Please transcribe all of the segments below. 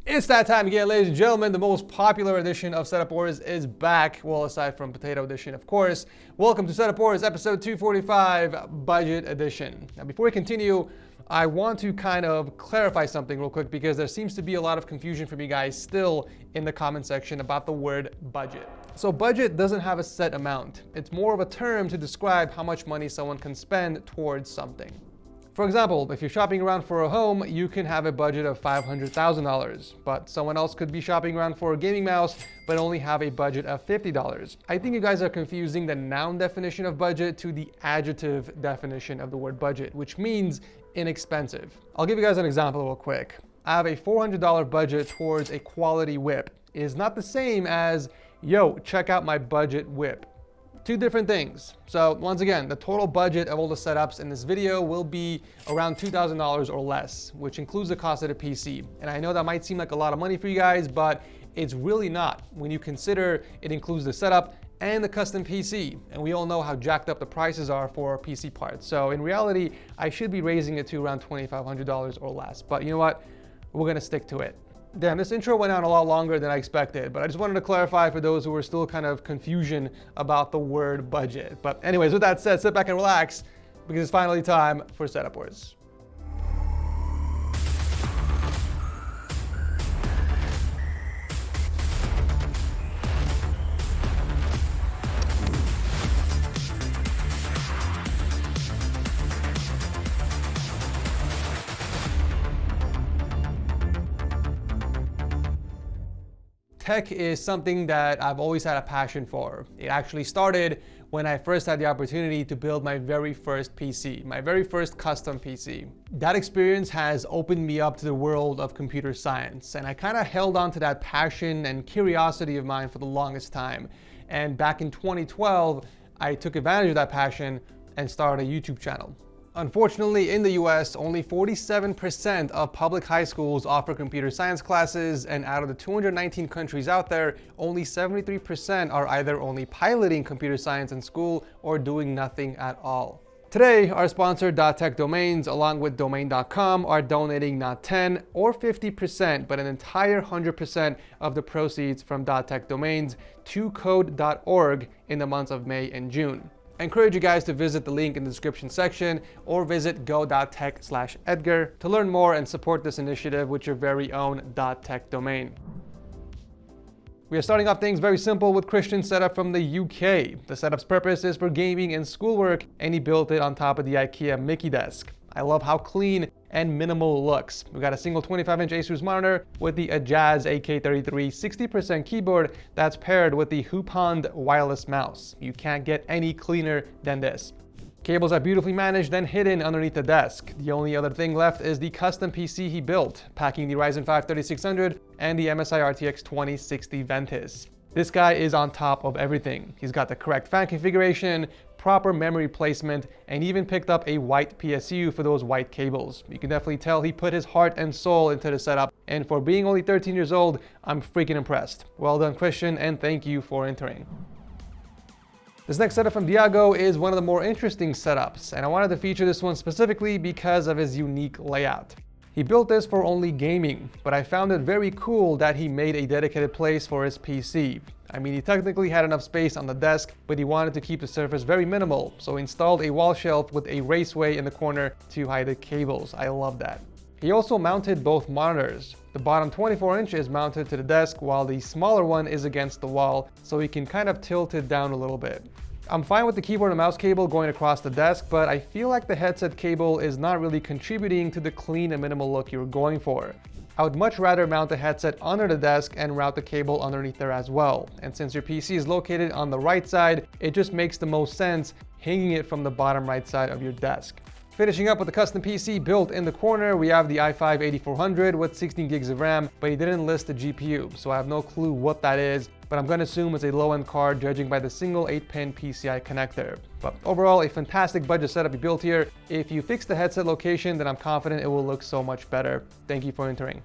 It's that time again, ladies and gentlemen. The most popular edition of Setup Wars is back. Well, aside from Potato Edition, of course. Welcome to Setup Wars, episode 245, Budget Edition. Now, before we continue, I want to kind of clarify something real quick because there seems to be a lot of confusion from you guys still in the comment section about the word budget. So budget doesn't have a set amount. It's more of a term to describe how much money someone can spend towards something. For example, if you're shopping around for a home, you can have a budget of $500,000, but someone else could be shopping around for a gaming mouse, but only have a budget of $50. I think you guys are confusing the noun definition of budget to the adjective definition of the word budget, which means inexpensive. I'll give you guys an example real quick. I have a $400 budget towards a quality whip. It is not the same as, yo, check out my budget whip. Two different things. So once again, the total budget of all the setups in this video will be around $2,000 or less, which includes the cost of the PC. And I know that might seem like a lot of money for you guys, but it's really not when you consider it includes the setup and the custom PC. And we all know how jacked up the prices are for PC parts. So in reality, I should be raising it to around $2,500 or less. But you know what? We're gonna stick to it. Damn, this intro went on a lot longer than I expected, but I just wanted to clarify for those who are still kind of confusion about the word budget. But anyways, with that said, sit back and relax because it's finally time for Setup Wars. Tech is something that I've always had a passion for. It actually started when I first had the opportunity to build my very first PC, my very first custom PC. That experience has opened me up to the world of computer science, and I kind of held on to that passion and curiosity of mine for the longest time. And back in 2012, I took advantage of that passion and started a YouTube channel. Unfortunately, in the US, only 47% of public high schools offer computer science classes, and out of the 219 countries out there, only 73% are either only piloting computer science in school or doing nothing at all. Today, our sponsor .tech domains, along with domain.com, are donating not 10 or 50%, but an entire 100% of the proceeds from .tech domains to code.org in the months of May and June. I encourage you guys to visit the link in the description section or visit go.tech/Edgar to learn more and support this initiative with your very own .tech domain. We are starting off things very simple with Christian's setup from the UK. The setup's purpose is for gaming and schoolwork, and he built it on top of the IKEA Mickey desk. I love how clean and minimal it looks. We got a single 25-inch Asus monitor with the Jazz AK33 60% keyboard that's paired with the Hoopond wireless mouse. You can't get any cleaner than this. Cables are beautifully managed and hidden underneath the desk. The only other thing left is the custom PC he built, packing the Ryzen 5 3600 and the MSI RTX 2060 Ventus. This guy is on top of everything. He's got the correct fan configuration, proper memory placement, and even picked up a white PSU for those white cables. You can definitely tell he put his heart and soul into the setup, and for being only 13 years old, I'm freaking impressed. Well done, Christian, and thank you for entering. This next setup from Diogo is one of the more interesting setups, and I wanted to feature this one specifically because of his unique layout. He built this for only gaming, but I found it very cool that he made a dedicated place for his PC. I mean, he technically had enough space on the desk, but he wanted to keep the surface very minimal, so he installed a wall shelf with a raceway in the corner to hide the cables. I love that. He also mounted both monitors. The bottom 24-inch is mounted to the desk, while the smaller one is against the wall, so he can kind of tilt it down a little bit. I'm fine with the keyboard and mouse cable going across the desk, but I feel like the headset cable is not really contributing to the clean and minimal look you're going for. I would much rather mount the headset under the desk and route the cable underneath there as well. And since your PC is located on the right side, it just makes the most sense hanging it from the bottom right side of your desk. Finishing up with the custom PC built in the corner, we have the i5-8400 with 16 gigs of RAM, but he didn't list the GPU, so I have no clue what that is, but I'm gonna assume it's a low-end card judging by the single 8-pin PCI connector. But overall, a fantastic budget setup he built here. If you fix the headset location, then I'm confident it will look so much better. Thank you for entering.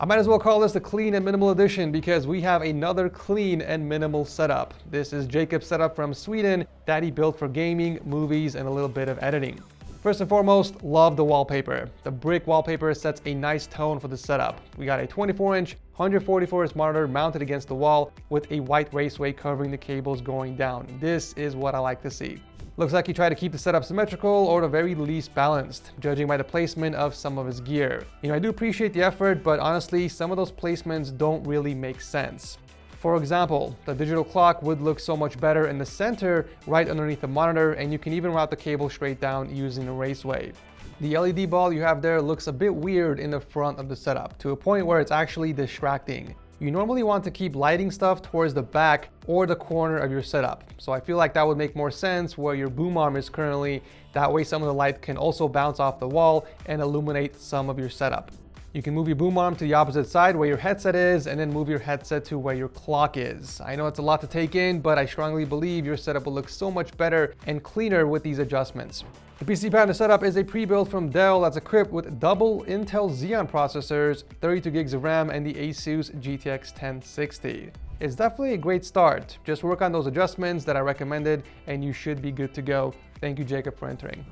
I might as well call this the clean and minimal edition because we have another clean and minimal setup. This is Jacob's setup from Sweden that he built for gaming, movies, and a little bit of editing. First and foremost, love the wallpaper. The brick wallpaper sets a nice tone for the setup. We got a 24-inch, 144Hz monitor mounted against the wall with a white raceway covering the cables going down. This is what I like to see. Looks like he tried to keep the setup symmetrical or at the very least balanced, judging by the placement of some of his gear. I do appreciate the effort, but honestly, some of those placements don't really make sense. For example, the digital clock would look so much better in the center right underneath the monitor, and you can even route the cable straight down using the raceway. The LED ball you have there looks a bit weird in the front of the setup, to a point where it's actually distracting. You normally want to keep lighting stuff towards the back or the corner of your setup. So I feel like that would make more sense where your boom arm is currently. That way some of the light can also bounce off the wall and illuminate some of your setup. You can move your boom arm to the opposite side where your headset is, and then move your headset to where your clock is. I know it's a lot to take in, but I strongly believe your setup will look so much better and cleaner with these adjustments. The PC Panda setup is a pre-built from Dell that's equipped with double Intel Xeon processors, 32 gigs of RAM, and the Asus GTX 1060. It's definitely a great start. Just work on those adjustments that I recommended and you should be good to go. Thank you, Jacob, for entering.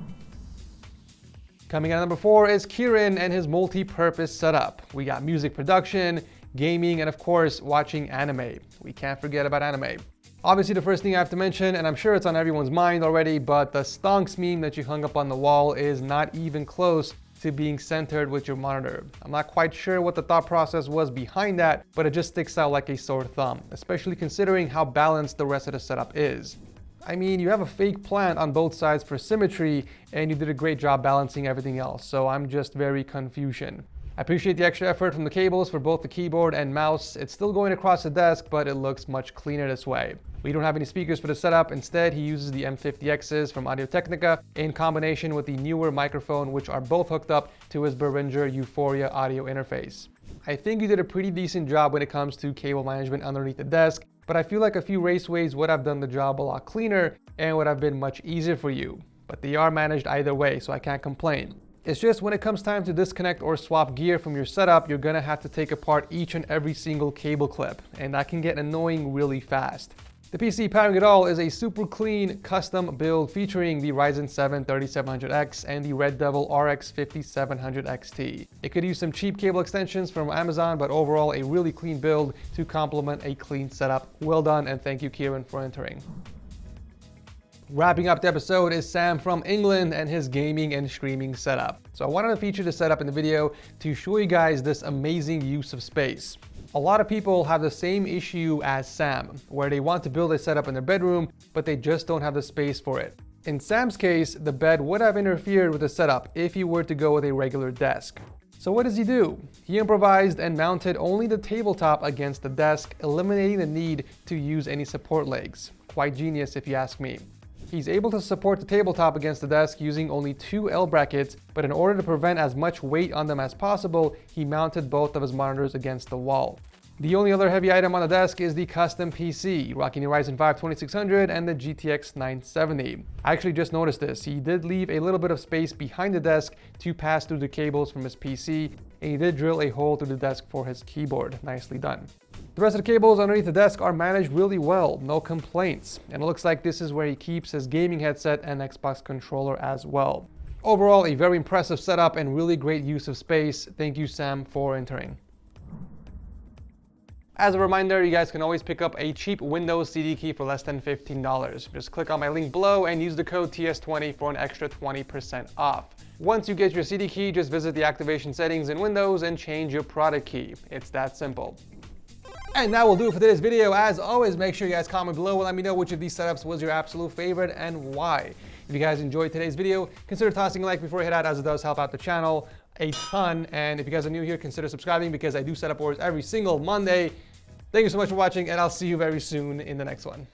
Coming in at number 4 is Kieran and his multi-purpose setup. We got music production, gaming, and of course, watching anime. We can't forget about anime. Obviously, the first thing I have to mention, and I'm sure it's on everyone's mind already, but the stonks meme that you hung up on the wall is not even close to being centered with your monitor. I'm not quite sure what the thought process was behind that, but it just sticks out like a sore thumb, especially considering how balanced the rest of the setup is. I mean, you have a fake plant on both sides for symmetry, and you did a great job balancing everything else, so I'm just very confusion. I appreciate the extra effort from the cables for both the keyboard and mouse. It's still going across the desk, but it looks much cleaner this way. We don't have any speakers for the setup. Instead, he uses the M50Xs from Audio-Technica in combination with the newer microphone, which are both hooked up to his Behringer Euphoria audio interface. I think you did a pretty decent job when it comes to cable management underneath the desk, but I feel like a few raceways would have done the job a lot cleaner and would have been much easier for you. But they are managed either way, so I can't complain. It's just when it comes time to disconnect or swap gear from your setup, you're gonna have to take apart each and every single cable clip, and that can get annoying really fast. The PC powering it all is a super clean custom build featuring the Ryzen 7 3700X and the Red Devil RX 5700 XT. It could use some cheap cable extensions from Amazon, but overall a really clean build to complement a clean setup. Well done, and thank you, Kieran, for entering. Wrapping up the episode is Sam from England and his gaming and streaming setup. So I wanted to feature the setup in the video to show you guys this amazing use of space. A lot of people have the same issue as Sam, where they want to build a setup in their bedroom, but they just don't have the space for it. In Sam's case, the bed would have interfered with the setup if he were to go with a regular desk. So what does he do? He improvised and mounted only the tabletop against the desk, eliminating the need to use any support legs. Quite genius if you ask me. He's able to support the tabletop against the desk using only 2 L brackets, but in order to prevent as much weight on them as possible, he mounted both of his monitors against the wall. The only other heavy item on the desk is the custom PC, rocking the Ryzen 5 2600 and the GTX 970. I actually just noticed this. He did leave a little bit of space behind the desk to pass through the cables from his PC, and he did drill a hole through the desk for his keyboard. Nicely done. The rest of the cables underneath the desk are managed really well, no complaints. And it looks like this is where he keeps his gaming headset and Xbox controller as well. Overall, a very impressive setup and really great use of space. Thank you, Sam, for entering. As a reminder, you guys can always pick up a cheap Windows CD key for less than $15. Just click on my link below and use the code TS20 for an extra 20% off. Once you get your CD key, just visit the activation settings in Windows and change your product key. It's that simple. And that will do it for today's video. As always, make sure you guys comment below and let me know which of these setups was your absolute favorite and why. If you guys enjoyed today's video, consider tossing a like before you head out, as it does help out the channel a ton. And if you guys are new here, consider subscribing because I do setup wars every single Monday. Thank you so much for watching, and I'll see you very soon in the next one.